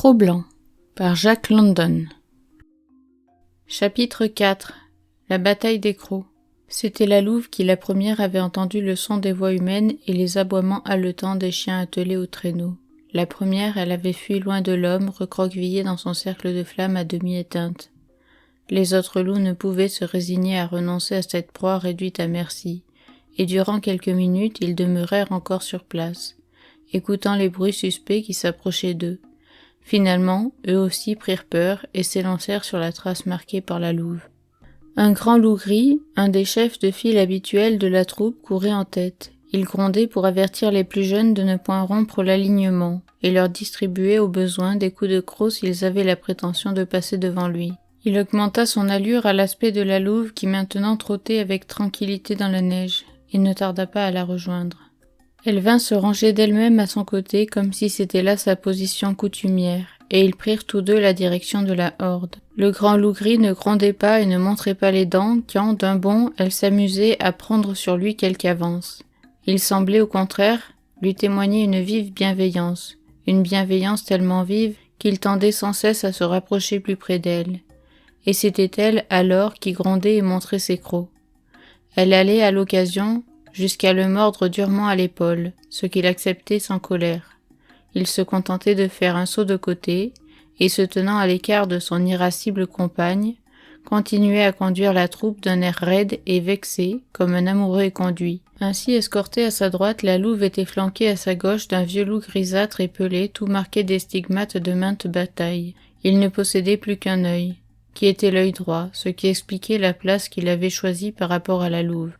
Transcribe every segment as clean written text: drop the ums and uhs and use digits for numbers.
Cro-Blanc par Jack London. Chapitre 4. La bataille des crocs. C'était la louve qui la première avait entendu le son des voix humaines et les aboiements haletants des chiens attelés au traîneau. La première, elle avait fui loin de l'homme, recroquevillé dans son cercle de flammes à demi éteinte. Les autres loups ne pouvaient se résigner à renoncer à cette proie réduite à merci, et durant quelques minutes ils demeurèrent encore sur place, écoutant les bruits suspects qui s'approchaient d'eux. Finalement, eux aussi prirent peur et s'élancèrent sur la trace marquée par la louve. Un grand loup gris, un des chefs de file habituels de la troupe, courait en tête. Il grondait pour avertir les plus jeunes de ne point rompre l'alignement et leur distribuer au besoin des coups de croc s'ils avaient la prétention de passer devant lui. Il augmenta son allure à l'aspect de la louve qui maintenant trottait avec tranquillité dans la neige et ne tarda pas à la rejoindre. Elle vint se ranger d'elle-même à son côté comme si c'était là sa position coutumière, et ils prirent tous deux la direction de la horde. Le grand loup gris ne grondait pas et ne montrait pas les dents quand, d'un bond, elle s'amusait à prendre sur lui quelque avance. Il semblait, au contraire, lui témoigner une vive bienveillance, une bienveillance tellement vive qu'il tendait sans cesse à se rapprocher plus près d'elle. Et c'était elle, alors, qui grondait et montrait ses crocs. Elle allait, à l'occasion, jusqu'à le mordre durement à l'épaule, ce qu'il acceptait sans colère. Il se contentait de faire un saut de côté, et se tenant à l'écart de son irascible compagne, continuait à conduire la troupe d'un air raide et vexé, comme un amoureux est conduit. Ainsi escortée à sa droite, la louve était flanquée à sa gauche d'un vieux loup grisâtre et pelé, tout marqué des stigmates de maintes batailles. Il ne possédait plus qu'un œil, qui était l'œil droit, ce qui expliquait la place qu'il avait choisie par rapport à la louve.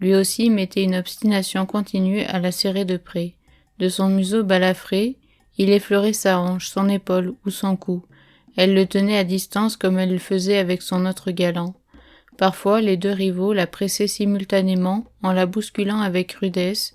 Lui aussi mettait une obstination continue à la serrer de près. De son museau balafré, il effleurait sa hanche, son épaule ou son cou. Elle le tenait à distance comme elle le faisait avec son autre galant. Parfois, les deux rivaux la pressaient simultanément en la bousculant avec rudesse,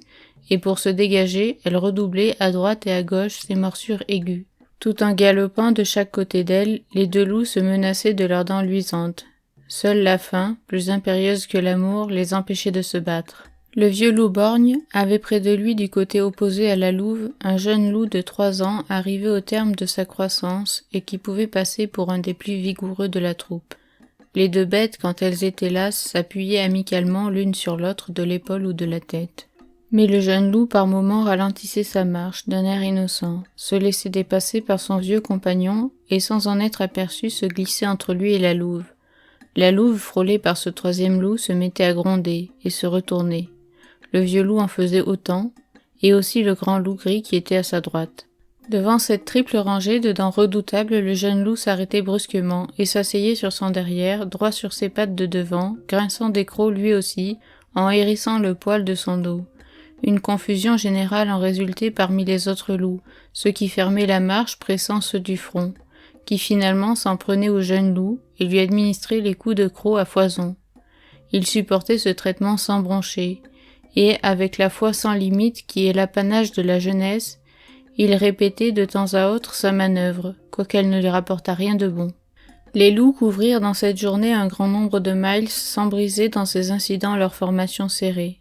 et pour se dégager, elle redoublait à droite et à gauche ses morsures aiguës. Tout en galopant de chaque côté d'elle, les deux loups se menaçaient de leurs dents luisantes. Seule la faim, plus impérieuse que l'amour, les empêchait de se battre. Le vieux loup borgne avait près de lui, du côté opposé à la louve, un jeune loup de 3 ans arrivé au terme de sa croissance et qui pouvait passer pour un des plus vigoureux de la troupe. Les deux bêtes, quand elles étaient lasses, s'appuyaient amicalement l'une sur l'autre de l'épaule ou de la tête. Mais le jeune loup par moments ralentissait sa marche d'un air innocent, se laissait dépasser par son vieux compagnon et sans en être aperçu se glissait entre lui et la louve. La louve, frôlée par ce troisième loup, se mettait à gronder et se retournait. Le vieux loup en faisait autant, et aussi le grand loup gris qui était à sa droite. Devant cette triple rangée de dents redoutables, le jeune loup s'arrêtait brusquement et s'asseyait sur son derrière, droit sur ses pattes de devant, grinçant des crocs lui aussi, en hérissant le poil de son dos. Une confusion générale en résultait parmi les autres loups, ceux qui fermaient la marche pressant ceux du front, qui finalement s'en prenaient au jeune loup et lui administraient les coups de croc à foison. Il supportait ce traitement sans broncher, et, avec la foi sans limite qui est l'apanage de la jeunesse, il répétait de temps à autre sa manœuvre, quoiqu'elle ne lui rapportât rien de bon. Les loups couvrirent dans cette journée un grand nombre de miles sans briser dans ces incidents leur formation serrée.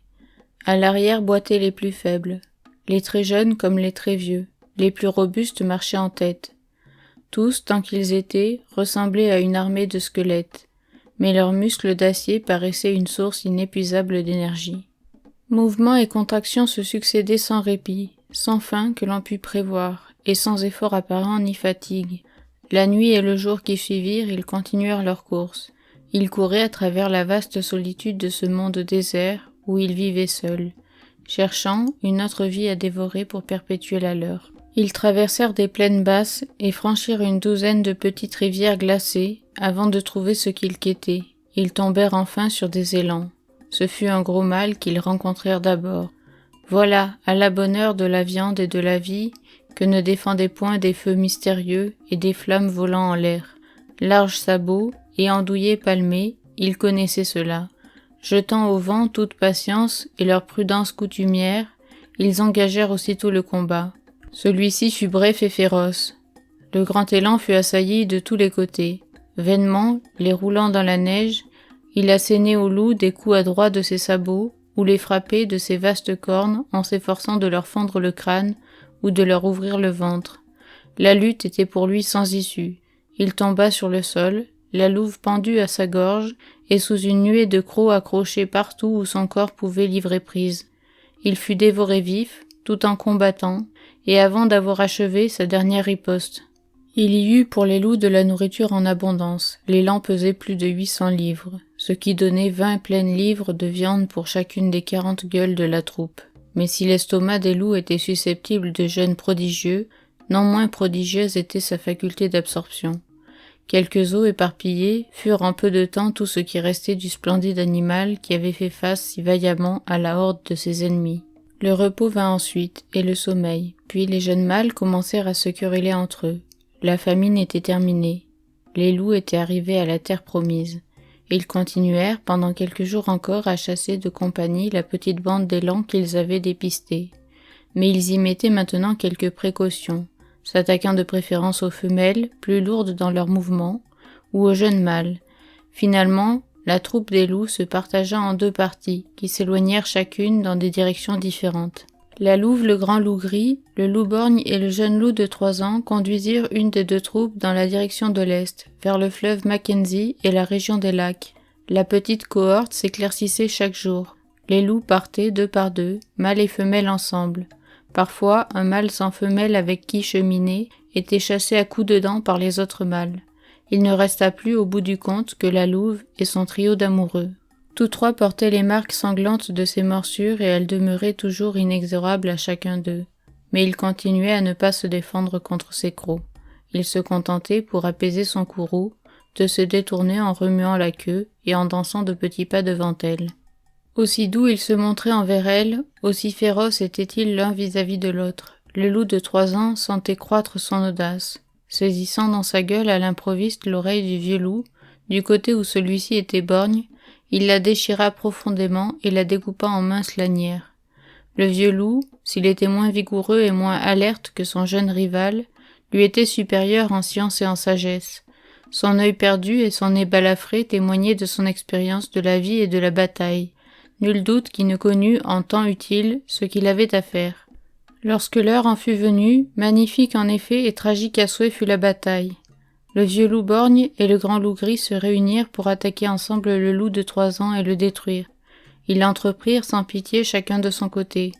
À l'arrière boitaient les plus faibles, les très jeunes comme les très vieux, les plus robustes marchaient en tête. Tous, tant qu'ils étaient, ressemblaient à une armée de squelettes, mais leurs muscles d'acier paraissaient une source inépuisable d'énergie. Mouvements et contractions se succédaient sans répit, sans fin que l'on pût prévoir, et sans effort apparent ni fatigue. La nuit et le jour qui suivirent, ils continuèrent leur course. Ils couraient à travers la vaste solitude de ce monde désert où ils vivaient seuls, cherchant une autre vie à dévorer pour perpétuer la leur. Ils traversèrent des plaines basses et franchirent une douzaine de petites rivières glacées avant de trouver ce qu'ils quêtaient. Ils tombèrent enfin sur des élans. Ce fut un gros mâle qu'ils rencontrèrent d'abord. Voilà, à la bonne heure de la viande et de la vie, que ne défendaient point des feux mystérieux et des flammes volant en l'air. Larges sabots et andouillés palmés, ils connaissaient cela. Jetant au vent toute patience et leur prudence coutumière, ils engagèrent aussitôt le combat. Celui-ci fut bref et féroce. Le grand élan fut assailli de tous les côtés. Vainement, les roulant dans la neige, il assénait aux loups des coups adroits de ses sabots, ou les frappait de ses vastes cornes en s'efforçant de leur fendre le crâne ou de leur ouvrir le ventre. La lutte était pour lui sans issue. Il tomba sur le sol, la louve pendue à sa gorge, et sous une nuée de crocs accrochés partout où son corps pouvait livrer prise. Il fut dévoré vif, tout en combattant, et avant d'avoir achevé sa dernière riposte. Il y eut pour les loups de la nourriture en abondance. L'élan pesait plus de 800 livres, ce qui donnait 20 pleines livres de viande pour chacune des 40 gueules de la troupe. Mais si l'estomac des loups était susceptible de jeûnes prodigieux, non moins prodigieuse était sa faculté d'absorption. Quelques os éparpillés furent en peu de temps tout ce qui restait du splendide animal qui avait fait face si vaillamment à la horde de ses ennemis. Le repos vint ensuite, et le sommeil, puis les jeunes mâles commencèrent à se quereller entre eux. La famine était terminée. Les loups étaient arrivés à la terre promise. Ils continuèrent pendant quelques jours encore à chasser de compagnie la petite bande d'élans qu'ils avaient dépistée. Mais ils y mettaient maintenant quelques précautions, s'attaquant de préférence aux femelles, plus lourdes dans leurs mouvements, ou aux jeunes mâles. Finalement, la troupe des loups se partagea en 2 parties, qui s'éloignèrent chacune dans des directions différentes. La louve, le grand loup gris, le loup borgne et le jeune loup de 3 ans conduisirent une des 2 troupes dans la direction de l'est, vers le fleuve Mackenzie et la région des lacs. La petite cohorte s'éclaircissait chaque jour. Les loups partaient 2 par 2, mâles et femelles ensemble. Parfois, un mâle sans femelle avec qui cheminer était chassé à coups de dents par les autres mâles. Il ne resta plus au bout du compte que la louve et son trio d'amoureux. Tous 3 portaient les marques sanglantes de ces morsures et elles demeuraient toujours inexorables à chacun d'eux. Mais il continuait à ne pas se défendre contre ces crocs. Il se contentait, pour apaiser son courroux, de se détourner en remuant la queue et en dansant de petits pas devant elle. Aussi doux il se montrait envers elle, aussi féroce était-il l'un vis-à-vis de l'autre. Le loup de 3 ans sentait croître son audace. Saisissant dans sa gueule à l'improviste l'oreille du vieux loup, du côté où celui-ci était borgne, il la déchira profondément et la découpa en minces lanières. Le vieux loup, s'il était moins vigoureux et moins alerte que son jeune rival, lui était supérieur en science et en sagesse. Son œil perdu et son nez balafré témoignaient de son expérience de la vie et de la bataille. Nul doute qu'il ne connût en temps utile ce qu'il avait à faire. Lorsque l'heure en fut venue, magnifique en effet et tragique à souhait fut la bataille. Le vieux loup borgne et le grand loup gris se réunirent pour attaquer ensemble le loup de 3 ans et le détruire. Ils l'entreprirent sans pitié chacun de son côté.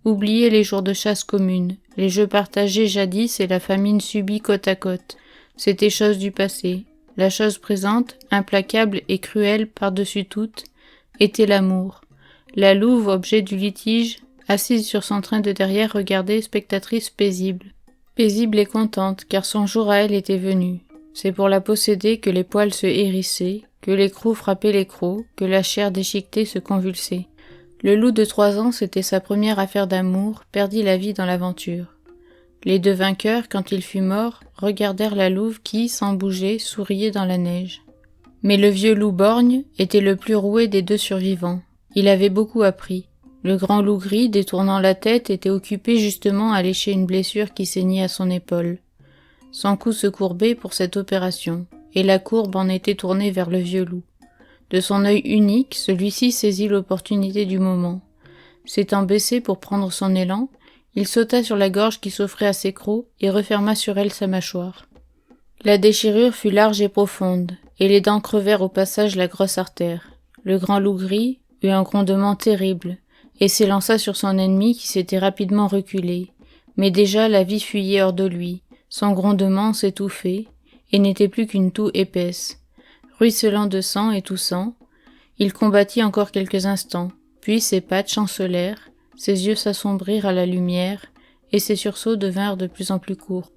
Oubliés les jours de chasse commune, les jeux partagés jadis et la famine subie côte à côte, c'était chose du passé. La chose présente, implacable et cruelle par-dessus toute, était l'amour. La louve, objet du litige, assise sur son train de derrière, regardait, spectatrice paisible. Paisible et contente, car son jour à elle était venu. C'est pour la posséder que les poils se hérissaient, que les crocs frappaient les crocs, que la chair déchiquetée se convulsait. Le loup de 3 ans, c'était sa première affaire d'amour, perdit la vie dans l'aventure. Les 2 vainqueurs, quand il fut mort, regardèrent la louve qui, sans bouger, souriait dans la neige. Mais le vieux loup borgne était le plus roué des 2 survivants. Il avait beaucoup appris. Le grand loup gris, détournant la tête, était occupé justement à lécher une blessure qui saignait à son épaule. Son cou se courbait pour cette opération, et la courbe en était tournée vers le vieux loup. De son œil unique, celui-ci saisit l'opportunité du moment. S'étant baissé pour prendre son élan, il sauta sur la gorge qui s'offrait à ses crocs et referma sur elle sa mâchoire. La déchirure fut large et profonde, et les dents crevèrent au passage la grosse artère. Le grand loup gris eut un grondement terrible, et s'élança sur son ennemi qui s'était rapidement reculé. Mais déjà la vie fuyait hors de lui, son grondement s'étouffait, et n'était plus qu'une toux épaisse. Ruisselant de sang et toussant, il combattit encore quelques instants, puis ses pattes chancelèrent, ses yeux s'assombrirent à la lumière, et ses sursauts devinrent de plus en plus courts.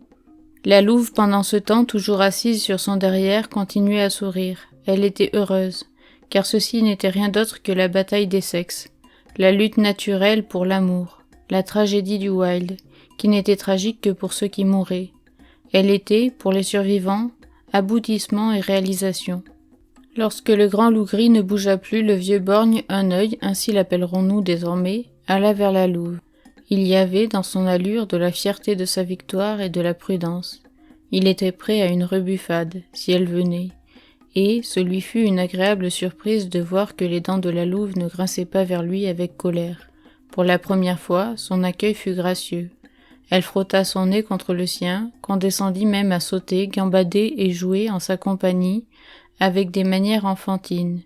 La louve, pendant ce temps, toujours assise sur son derrière, continuait à sourire. Elle était heureuse, car ceci n'était rien d'autre que la bataille des sexes, la lutte naturelle pour l'amour, la tragédie du wild, qui n'était tragique que pour ceux qui mouraient. Elle était, pour les survivants, aboutissement et réalisation. Lorsque le grand loup gris ne bougea plus, le vieux borgne, un œil, ainsi l'appellerons-nous désormais, alla vers la louve. Il y avait dans son allure de la fierté de sa victoire et de la prudence. Il était prêt à une rebuffade, si elle venait, et ce lui fut une agréable surprise de voir que les dents de la louve ne grinçaient pas vers lui avec colère. Pour la première fois, son accueil fut gracieux. Elle frotta son nez contre le sien, condescendit même à sauter, gambader et jouer en sa compagnie, avec des manières enfantines.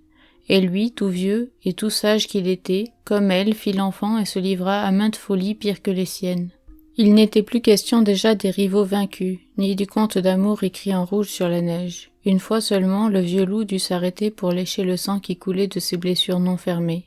Et lui, tout vieux et tout sage qu'il était, comme elle, fit l'enfant et se livra à maintes folies pires que les siennes. Il n'était plus question déjà des rivaux vaincus, ni du conte d'amour écrit en rouge sur la neige. Une fois seulement, le vieux loup dut s'arrêter pour lécher le sang qui coulait de ses blessures non fermées.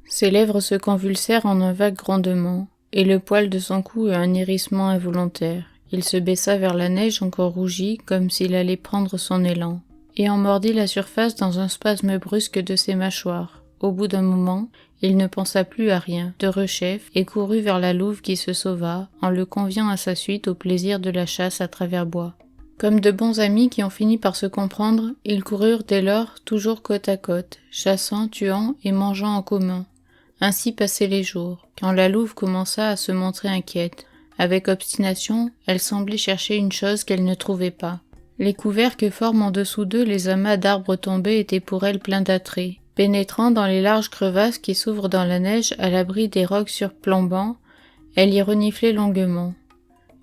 Ses lèvres se convulsèrent en un vague grondement, et le poil de son cou eut un hérissement involontaire. Il se baissa vers la neige encore rougie, comme s'il allait prendre son élan, et en mordit la surface dans un spasme brusque de ses mâchoires. Au bout d'un moment, il ne pensa plus à rien, de rechef, et courut vers la louve qui se sauva, en le conviant à sa suite au plaisir de la chasse à travers bois. Comme de bons amis qui ont fini par se comprendre, ils coururent dès lors toujours côte à côte, chassant, tuant et mangeant en commun. Ainsi passaient les jours, quand la louve commença à se montrer inquiète. Avec obstination, elle semblait chercher une chose qu'elle ne trouvait pas. Les couverts que forment en dessous d'eux les amas d'arbres tombés étaient pour elle pleins d'attraits. Pénétrant dans les larges crevasses qui s'ouvrent dans la neige à l'abri des rocs surplombants, elle y reniflait longuement.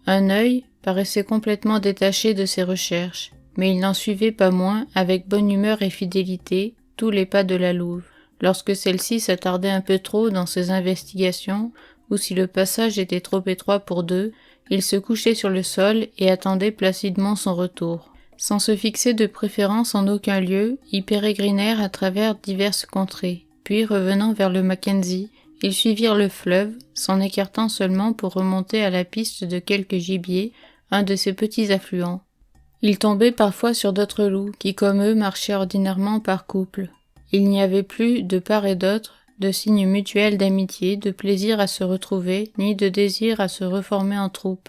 Un œil paraissait complètement détaché de ses recherches, mais il n'en suivait pas moins, avec bonne humeur et fidélité, tous les pas de la louve. Lorsque celle-ci s'attardait un peu trop dans ses investigations, ou si le passage était trop étroit pour deux, il se couchait sur le sol et attendait placidement son retour. Sans se fixer de préférence en aucun lieu, ils pérégrinèrent à travers diverses contrées. Puis, revenant vers le Mackenzie, ils suivirent le fleuve, s'en écartant seulement pour remonter à la piste de quelques gibiers, un de ses petits affluents. Ils tombaient parfois sur d'autres loups, qui comme eux marchaient ordinairement par couple. Il n'y avait plus, de part et d'autre, de signes mutuels d'amitié, de plaisir à se retrouver, ni de désir à se reformer en troupe.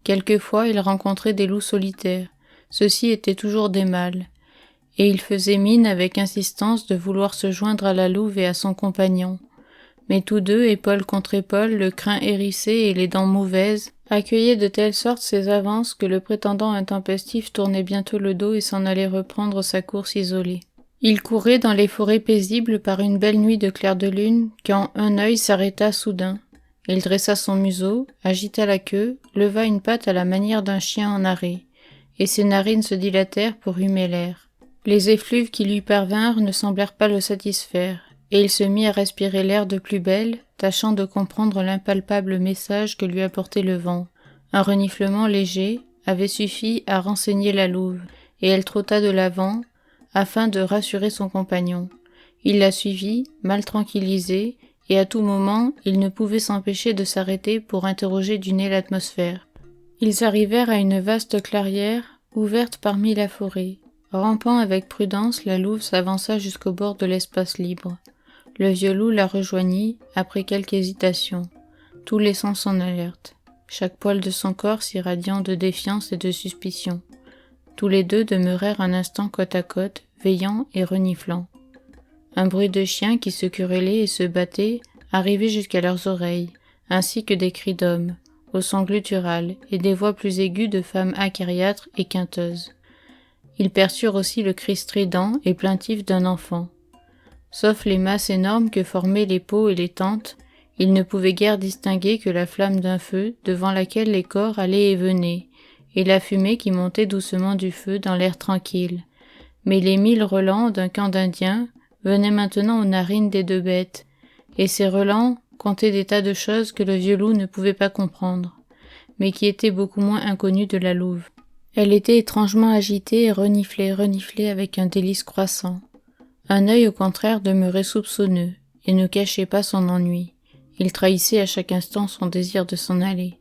Quelquefois, ils rencontraient des loups solitaires. Ceux-ci étaient toujours des mâles, et ils faisaient mine avec insistance de vouloir se joindre à la louve et à son compagnon. Mais tous deux, épaule contre épaule, le crin hérissé et les dents mauvaises, accueillaient de telle sorte ses avances que le prétendant intempestif tournait bientôt le dos et s'en allait reprendre sa course isolée. Il courait dans les forêts paisibles par une belle nuit de clair de lune, quand un œil s'arrêta soudain. Il dressa son museau, agita la queue, leva une patte à la manière d'un chien en arrêt, et ses narines se dilatèrent pour humer l'air. Les effluves qui lui parvinrent ne semblèrent pas le satisfaire, et il se mit à respirer l'air de plus belle, tâchant de comprendre l'impalpable message que lui apportait le vent. Un reniflement léger avait suffi à renseigner la louve, et elle trotta de l'avant, afin de rassurer son compagnon. Il la suivit, mal tranquillisé, et à tout moment, il ne pouvait s'empêcher de s'arrêter pour interroger du nez l'atmosphère. Ils arrivèrent à une vaste clairière, ouverte parmi la forêt. Rampant avec prudence, la louve s'avança jusqu'au bord de l'espace libre. Le vieux loup la rejoignit, après quelque hésitation. Tous les sens s'en alertent, chaque poil de son corps s'irradiant de défiance et de suspicion. Tous les deux demeurèrent un instant côte à côte, veillant et reniflant. Un bruit de chiens qui se querellaient et se battaient arrivait jusqu'à leurs oreilles, ainsi que des cris d'hommes, au sang guttural, et des voix plus aiguës de femmes acariâtres et quinteuses. Ils perçurent aussi le cri strident et plaintif d'un enfant. Sauf les masses énormes que formaient les pots et les tentes, ils ne pouvaient guère distinguer que la flamme d'un feu devant laquelle les corps allaient et venaient, et la fumée qui montait doucement du feu dans l'air tranquille. Mais les 1000 relents d'un camp d'Indiens venaient maintenant aux narines des deux bêtes, et ces relents contaient des tas de choses que le vieux loup ne pouvait pas comprendre, mais qui étaient beaucoup moins inconnues de la louve. Elle était étrangement agitée et reniflait avec un délice croissant. Un œil au contraire demeurait soupçonneux, et ne cachait pas son ennui. Il trahissait à chaque instant son désir de s'en aller.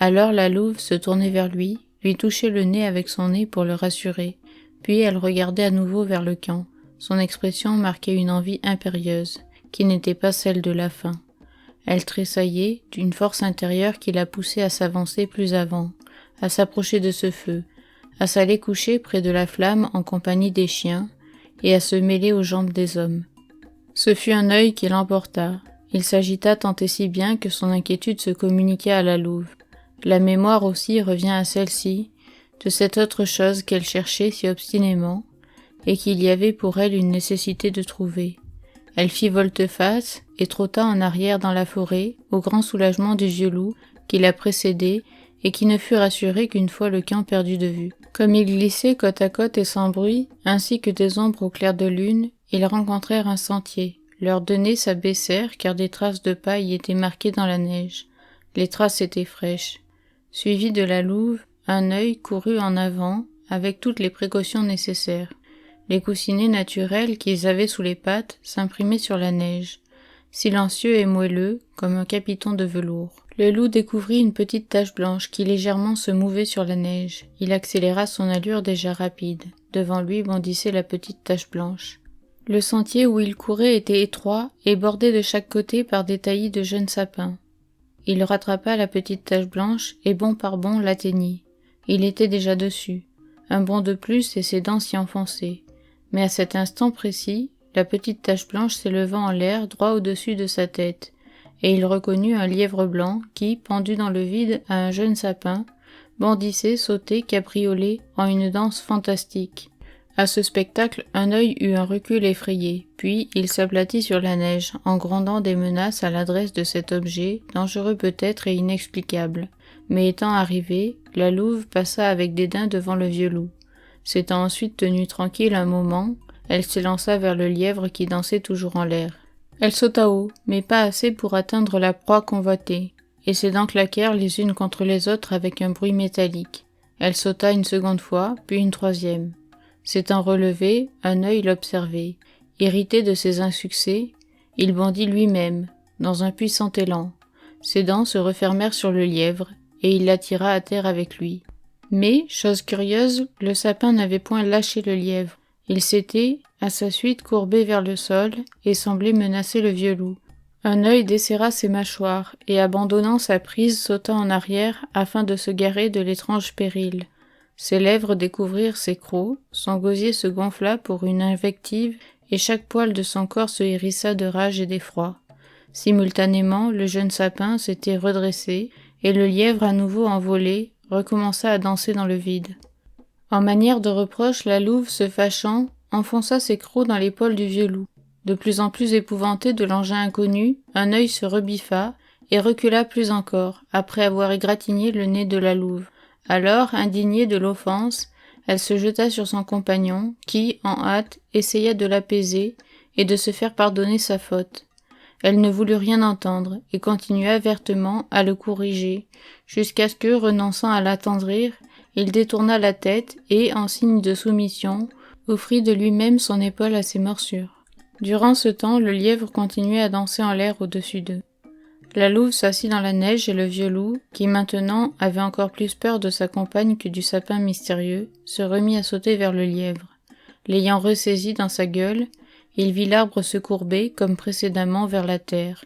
Alors la louve se tournait vers lui touchait le nez avec son nez pour le rassurer, puis elle regardait à nouveau vers le camp. Son expression marquait une envie impérieuse, qui n'était pas celle de la faim. Elle tressaillait d'une force intérieure qui la poussait à s'avancer plus avant, à s'approcher de ce feu, à s'aller coucher près de la flamme en compagnie des chiens, et à se mêler aux jambes des hommes. Ce fut un œil qui l'emporta. Il s'agita tant et si bien que son inquiétude se communiqua à la louve. La mémoire aussi revient à celle-ci, de cette autre chose qu'elle cherchait si obstinément, et qu'il y avait pour elle une nécessité de trouver. Elle fit volte-face et trotta en arrière dans la forêt, au grand soulagement du vieux loup qui la précédait et qui ne fut rassuré qu'une fois le camp perdu de vue. Comme ils glissaient côte à côte et sans bruit, ainsi que des ombres au clair de lune, ils rencontrèrent un sentier. Leurs deux nez s'abaissèrent car des traces de pas y étaient marquées dans la neige. Les traces étaient fraîches. Suivi de la louve, un œil courut en avant avec toutes les précautions nécessaires. Les coussinets naturels qu'ils avaient sous les pattes s'imprimaient sur la neige, silencieux et moelleux comme un capiton de velours. Le loup découvrit une petite tache blanche qui légèrement se mouvait sur la neige. Il accéléra son allure déjà rapide. Devant lui bondissait la petite tache blanche. Le sentier où il courait était étroit et bordé de chaque côté par des taillis de jeunes sapins. Il rattrapa la petite tache blanche et bond par bond l'atteignit. Il était déjà dessus. Un bond de plus et ses dents s'y enfonçaient. Mais à cet instant précis, la petite tache blanche s'élevant en l'air droit au-dessus de sa tête, et il reconnut un lièvre blanc qui, pendu dans le vide à un jeune sapin, bondissait, sautait, cabriolait en une danse fantastique. À ce spectacle, un œil eut un recul effrayé, puis il s'aplatit sur la neige, en grondant des menaces à l'adresse de cet objet, dangereux peut-être et inexplicable. Mais étant arrivée, la louve passa avec dédain devant le vieux loup. S'étant ensuite tenue tranquille un moment, elle s'élança vers le lièvre qui dansait toujours en l'air. Elle sauta haut, mais pas assez pour atteindre la proie convoitée, et ses dents claquèrent les unes contre les autres avec un bruit métallique. Elle sauta une seconde fois, puis une troisième. S'étant relevé, un œil l'observait. Irrité de ses insuccès, il bondit lui-même, dans un puissant élan. Ses dents se refermèrent sur le lièvre, et il l'attira à terre avec lui. Mais, chose curieuse, le sapin n'avait point lâché le lièvre. Il s'était, à sa suite, courbé vers le sol, et semblait menacer le vieux loup. Un œil desserra ses mâchoires, et abandonnant sa prise sauta en arrière afin de se garer de l'étrange péril. Ses lèvres découvrirent ses crocs, son gosier se gonfla pour une invective, et chaque poil de son corps se hérissa de rage et d'effroi. Simultanément, le jeune sapin s'était redressé, et le lièvre à nouveau envolé recommença à danser dans le vide. En manière de reproche, la louve, se fâchant, enfonça ses crocs dans l'épaule du vieux loup. De plus en plus épouvanté de l'engin inconnu, un œil se rebiffa et recula plus encore, après avoir égratigné le nez de la louve. Alors, indignée de l'offense, elle se jeta sur son compagnon, qui, en hâte, essaya de l'apaiser et de se faire pardonner sa faute. Elle ne voulut rien entendre et continua vertement à le corriger, jusqu'à ce que, renonçant à l'attendrir, il détourna la tête et, en signe de soumission, offrit de lui-même son épaule à ses morsures. Durant ce temps, le lièvre continuait à danser en l'air au-dessus d'eux. La louve s'assit dans la neige et le vieux loup, qui maintenant avait encore plus peur de sa compagne que du sapin mystérieux, se remit à sauter vers le lièvre. L'ayant ressaisi dans sa gueule, il vit l'arbre se courber comme précédemment vers la terre,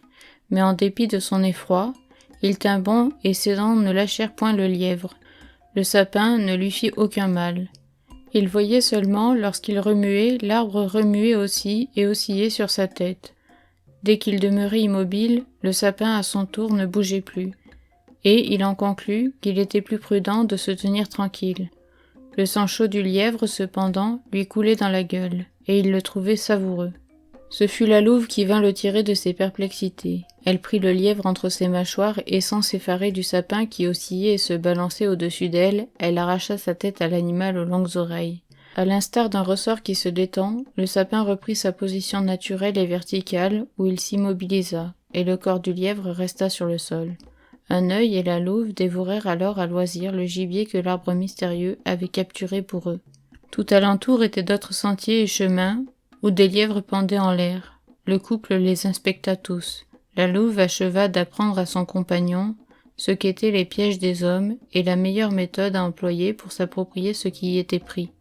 mais en dépit de son effroi, il tint bon et ses dents ne lâchèrent point le lièvre. Le sapin ne lui fit aucun mal. Il voyait seulement, lorsqu'il remuait, l'arbre remuer aussi et osciller sur sa tête. Dès qu'il demeurait immobile, le sapin à son tour ne bougeait plus, et il en conclut qu'il était plus prudent de se tenir tranquille. Le sang chaud du lièvre, cependant, lui coulait dans la gueule, et il le trouvait savoureux. Ce fut la louve qui vint le tirer de ses perplexités. Elle prit le lièvre entre ses mâchoires et sans s'effarer du sapin qui oscillait et se balançait au-dessus d'elle, elle arracha sa tête à l'animal aux longues oreilles. À l'instar d'un ressort qui se détend, le sapin reprit sa position naturelle et verticale où il s'immobilisa, et le corps du lièvre resta sur le sol. Un œil et la louve dévorèrent alors à loisir le gibier que l'arbre mystérieux avait capturé pour eux. Tout alentour étaient d'autres sentiers et chemins, où des lièvres pendaient en l'air. Le couple les inspecta tous. La louve acheva d'apprendre à son compagnon ce qu'étaient les pièges des hommes et la meilleure méthode à employer pour s'approprier ce qui y était pris.